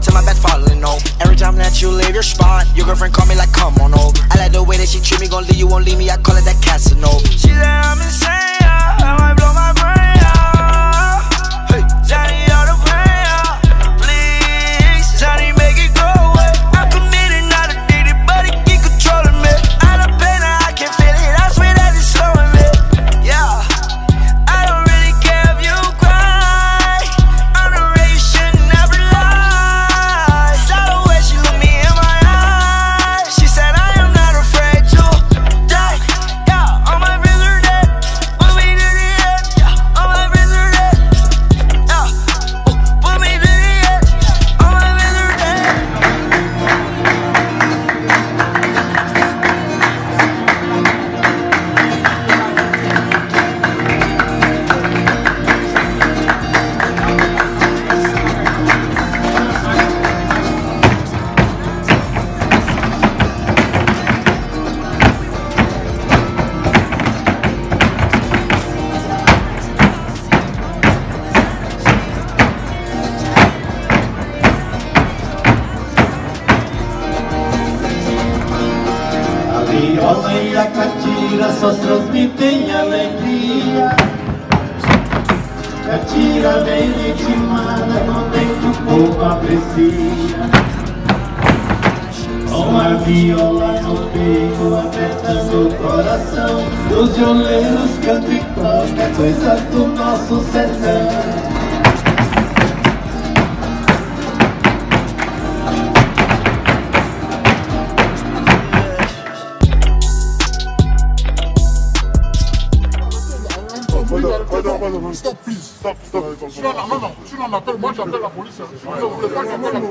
till my back falling over. Every time that you leave your spot, your girlfriend call me like, come on over. I like the way that she treat me, gon' leave you, won't leave me, I call it that Casanova. She said I'm insane, yeah, I might blow my brain, yeah. Hey, Johnny, all the pain, yeah. Please, Johnny, make it go away. I'm committed, not addicted, but it keep controlling me. Out of pain, I can feel it, I swear that it's slowing me. Yeah, I don't really care if you cry. I'm the way you should never lie. Saw the way she looked me in my eyes. She said I am not afraid to die. Yeah, all my friends are dead. Put me to the edge. Yeah, all my friends are dead. Yeah, put me to the edge. All my friends are dead. A viola e a catira só transmitem alegria. Catira bem ritmada, no que o povo aprecia. Com a viola no peito, apertando o coração. Os violeiros cantam e tocam coisas do nosso sertão. Stop, please. Stop. Tu n'en appelles, moi j'appelle la police. Je ne voulais pas que j'appelle la police.